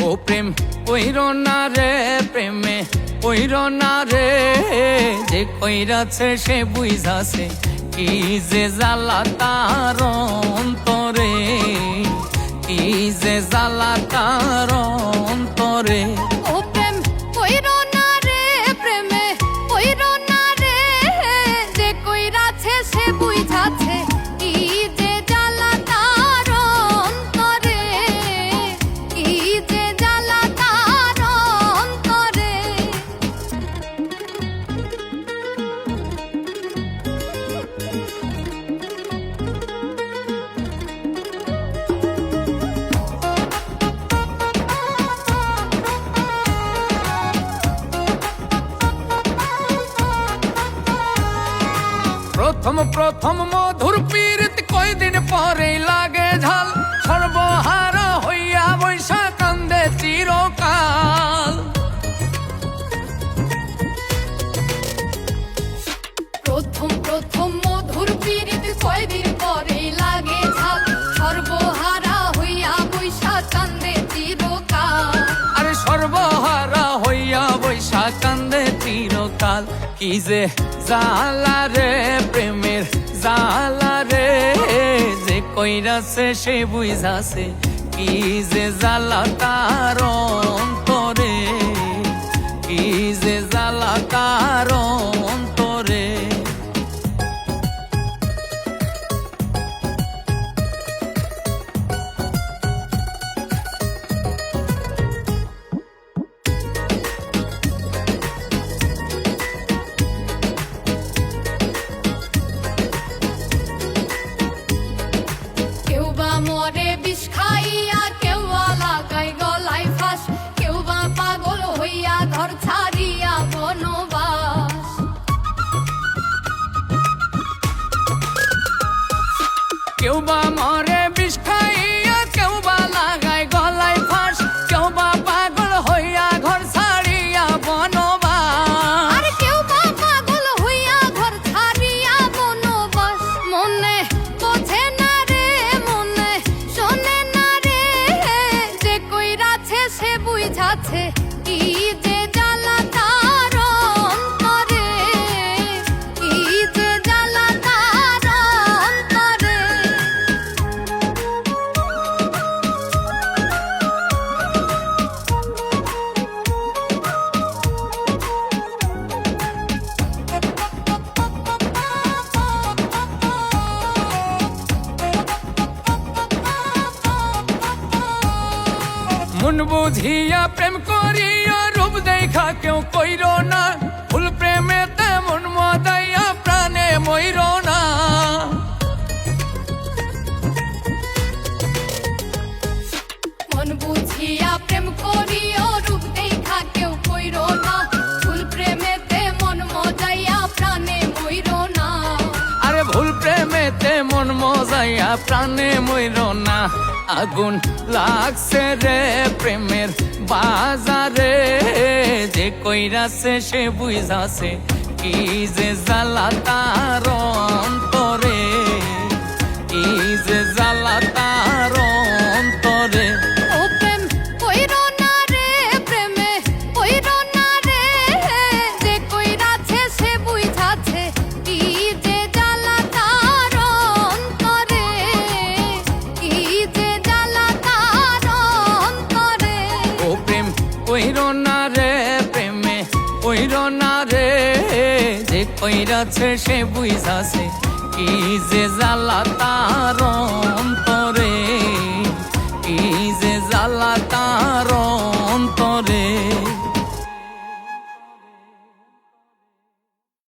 ও প্রেম কইরো না রে, প্রেমে কইরো না রে, যে কইরাছে সে বুঝাছে কি যে জ্বালা তার অন্তরে, কি যে জ্বালা তার অন্তরে। ও প্রেম কইরো না রে, প্রেমে কইরো না রে, যে কইরাছে সে বুঝাছে কি যে জ্বালা তার অন্তরে, কি যে জ্বালা তার অন্তরে। প্রথম প্রথম মধুর পীড়িত কয়দিন পরেই লাগে ঝাল, সর্বহারা হইয়া বৈশা কান্দে চিরকাল। প্রথম প্রথম মধুর পীড়িত কয়দিন পরেই লাগে ঝাল, সর্বহারা হইয়া বৈশা কান্দে চিরকাল। আরে সর্বহারা হইয়া বৈশা কান্দে চিরকাল। কি যে জ্বালা রে, প্রেমের জ্বালা রে, যে কইরাছে সে বুঝাছে কি যে জ্বালা তার অন্তরে, কি যে জ্বালা তার অন্তরে। কেউ বা মরে বিষ খাইয়া, কেউ বা লাগাই গলায় ফাঁস, কেউ বা পাগল হইয়া ঘর ছাড়িয়া বনবাস। কেউ বা মরে বিষ খাইয়া, কেউ বা লাগায় গলায় ফাঁস, কেউ বা পাগল হইয়া ঘর ছাড়িয়া বনবাস। আর কেউ বা পাগল হইয়া ঘর ছাড়িয়া বনবাস। মনে বোঝে না রে, মনে শোনে না রে, যে কইরাছে সে বুঝাছে কি যে জ্বালা তার অন্তরে, কি যে জ্বালা তার অন্তরে। মন বুঝিয়া প্রেম করিয়া রূপ দেখা কেউ কইরো না, ফুল প্রেমে তেমন মদাইয়া প্রাণে মইর না। মন বুঝিয়া প্রেম করিও, রূপ দেখা কেউ কইরো না, ফুল প্রেমেতে মন মজাইয়া প্রাণে মইর না। আরে ভুল প্রেমেতে মন মজাইয়া প্রাণে মইর না। আগুন লাগছে রে প্রেমের বাজারে, যে কইরাছে সে বুঝাছে কি যে জ্বালা তার অন্তরে, কি যে জ্বালা তার অন্তরে। ও প্রেম কইরো না রে, প্রেমে কইরো না রে, যে কইরাছে সে বুঝাছে কি যে জ্বালা তার অন্তরে, কি যে জ্বালা তার অন্তরে। ও প্রেম কইরো না রে, প্রেমে কইরো না রে, যে কইরাছে সে বুঝাছে কি যে জ্বালা তার